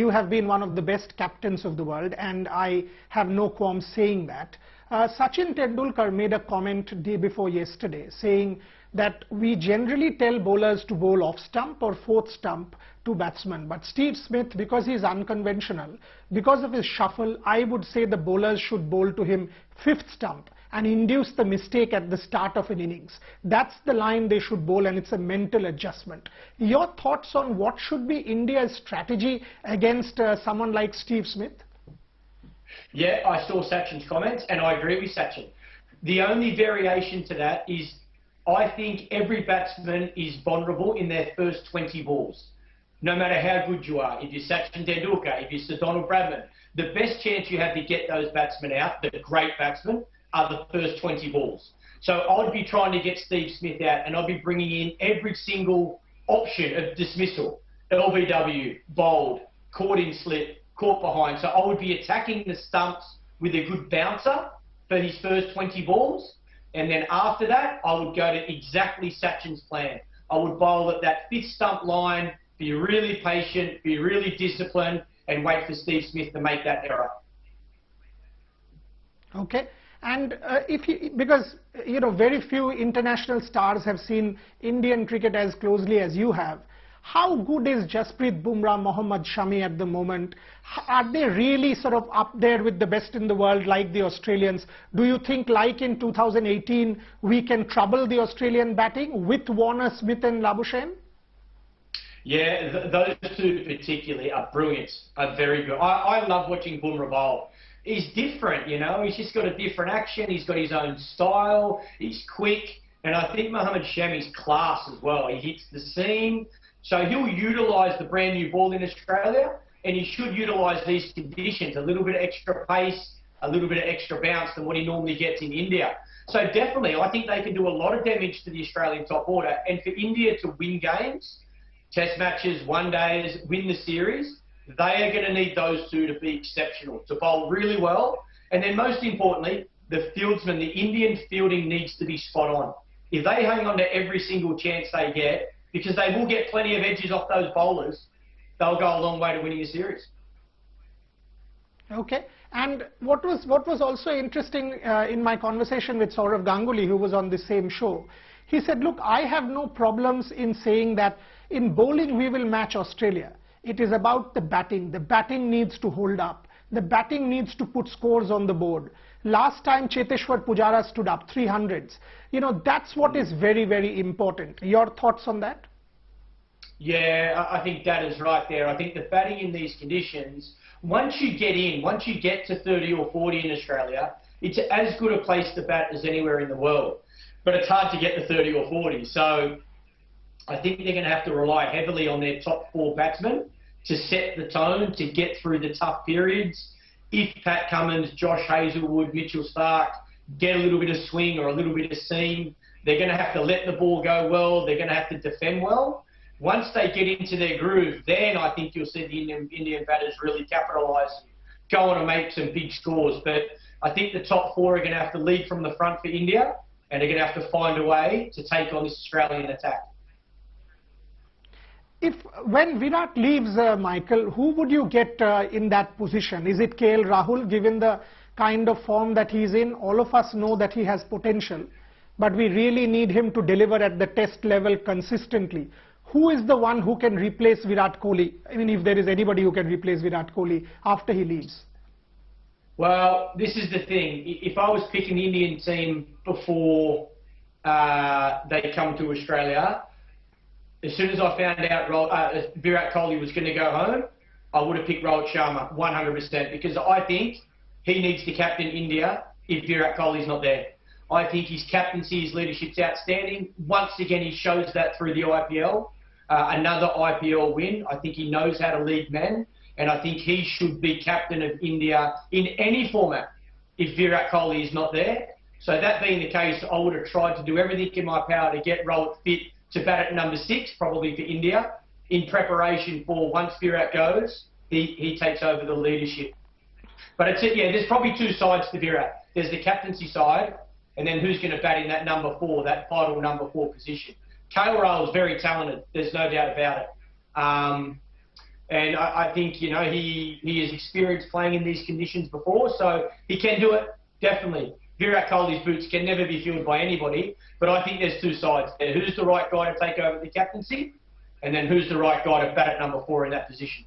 you have been one of the best captains of the world, and I have no qualms saying that. Sachin Tendulkar made a comment day before yesterday saying that we generally tell bowlers to bowl off stump or fourth stump to batsmen. But Steve Smith, because he's unconventional, because of his shuffle, I would say the bowlers should bowl to him fifth stump and induce the mistake at the start of an innings. That's the line they should bowl, and it's a mental adjustment. Your thoughts on what should be India's strategy against someone like Steve Smith? Yeah, I saw Sachin's comments and I agree with Sachin. The only variation to that is I think every batsman is vulnerable in their first 20 balls. No matter how good you are, if you're Sachin Tendulkar, if you're Sir Donald Bradman, the best chance you have to get those batsmen out, the great batsmen, are the first 20 balls. So I'd be trying to get Steve Smith out and I'd be bringing in every single option of dismissal. LBW, bowled, caught in slip, caught behind. So I would be attacking the stumps with a good bouncer for his first 20 balls. And then after that, I would go to exactly Sachin's plan. I would bowl at that fifth stump line, be really patient, be really disciplined, and wait for Steve Smith to make that error. Okay. And because, you know, very few international stars have seen Indian cricket as closely as you have, how good is Jasprit Bumrah, Mohammad Shami at the moment? Are they really sort of up there with the best in the world like the Australians? Do you think, like in 2018, we can trouble the Australian batting with Warner, Smith and Labuschagne? Yeah, those two particularly are brilliant, are very good. I love watching Bumrah bowl. He's different, you know, he's just got a different action, he's got his own style, he's quick, and I think Mohammad Shami's class as well. He hits the seam, so he'll utilise the brand new ball in Australia, and he should utilise these conditions, a little bit of extra pace, a little bit of extra bounce than what he normally gets in India. So definitely, I think they can do a lot of damage to the Australian top order, and for India to win games, test matches, one days, win the series, they are going to need those two to be exceptional, to bowl really well. And then most importantly, the fieldsman, the Indian fielding needs to be spot on. If they hang on to every single chance they get, because they will get plenty of edges off those bowlers, they'll go a long way to winning a series. Okay. And what was also interesting in my conversation with Saurav Ganguly, who was on the same show, he said, look, I have no problems in saying that in bowling we will match Australia. It is about the batting. The batting needs to hold up. The batting needs to put scores on the board. Last time Cheteshwar Pujara stood up, 300s. You know, that's what is very, very important. Your thoughts on that? Yeah, I think that is right there. I think the batting in these conditions, once you get to 30 or 40 in Australia, it's as good a place to bat as anywhere in the world. But it's hard to get to 30 or 40. So I think they're going to have to rely heavily on their top four batsmen to set the tone, to get through the tough periods. If Pat Cummins, Josh Hazlewood, Mitchell Starc get a little bit of swing or a little bit of seam, they're going to have to let the ball go well, they're going to have to defend well. Once they get into their groove, then I think you'll see the Indian batters really capitalise, go on and make some big scores. But I think the top four are going to have to lead from the front for India, and they're going to have to find a way to take on this Australian attack. When Virat leaves, Michael, who would you get in that position? Is it KL Rahul, given the kind of form that he's in? All of us know that he has potential, but we really need him to deliver at the test level consistently. Who is the one who can replace Virat Kohli? I mean, if there is anybody who can replace Virat Kohli after he leaves. Well, this is the thing. If I was picking the Indian team before they come to Australia, as soon as I found out Virat Kohli was going to go home, I would have picked Rohit Sharma 100%, because I think he needs to captain India if Virat Kohli's not there. I think his captaincy, his leadership's outstanding. Once again, he shows that through the IPL. Another IPL win. I think he knows how to lead men, and I think he should be captain of India in any format if Virat Kohli is not there. So that being the case, I would have tried to do everything in my power to get Rohit fit to bat at number 6, probably for India, in preparation for once Virat goes, he takes over the leadership. But it's yeah, there's probably two sides to Virat. There's the captaincy side, and then who's going to bat in that number 4, that vital number 4 position. KL Rahul is very talented, there's no doubt about it. And I think, you know, he has experienced playing in these conditions before, so he can do it, definitely. Virat Kohli's boots can never be filled by anybody, but I think there's two sides there. Who's the right guy to take over the captaincy, and then who's the right guy to bat at number 4 in that position?